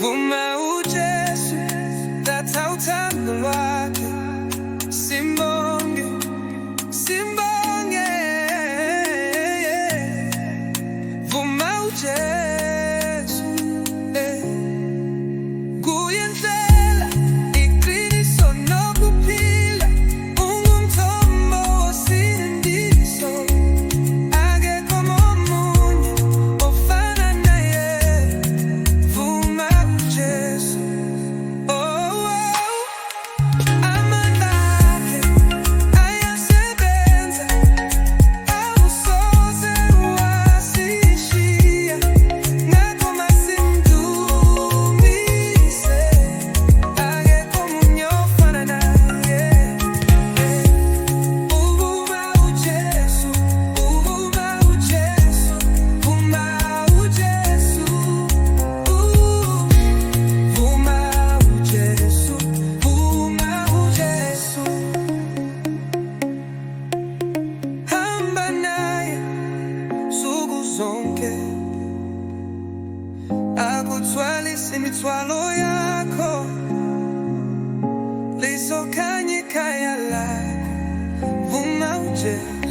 Ujesu, that's how time will walk. Simbonge, simbonge. Ujesu, kuyindlela iqiniso nokuphila. Ungumthombo wosindiso. Akekho omunye ofana naye. Vuma uJesu. Oh, amandla akhe ayasebenza, awusoze wasishiya. Ngakho masimdumise, akekho omunye ofana naye. Uvuma uJesu, uvuma uJesu, vuma uJesu. Vuma uJesu, vuma uJesu. Hamba naye nsuku zonke, akuthwalise imithwalo yakho, lizokhanya ikhaya lakho. Vuma uJesu.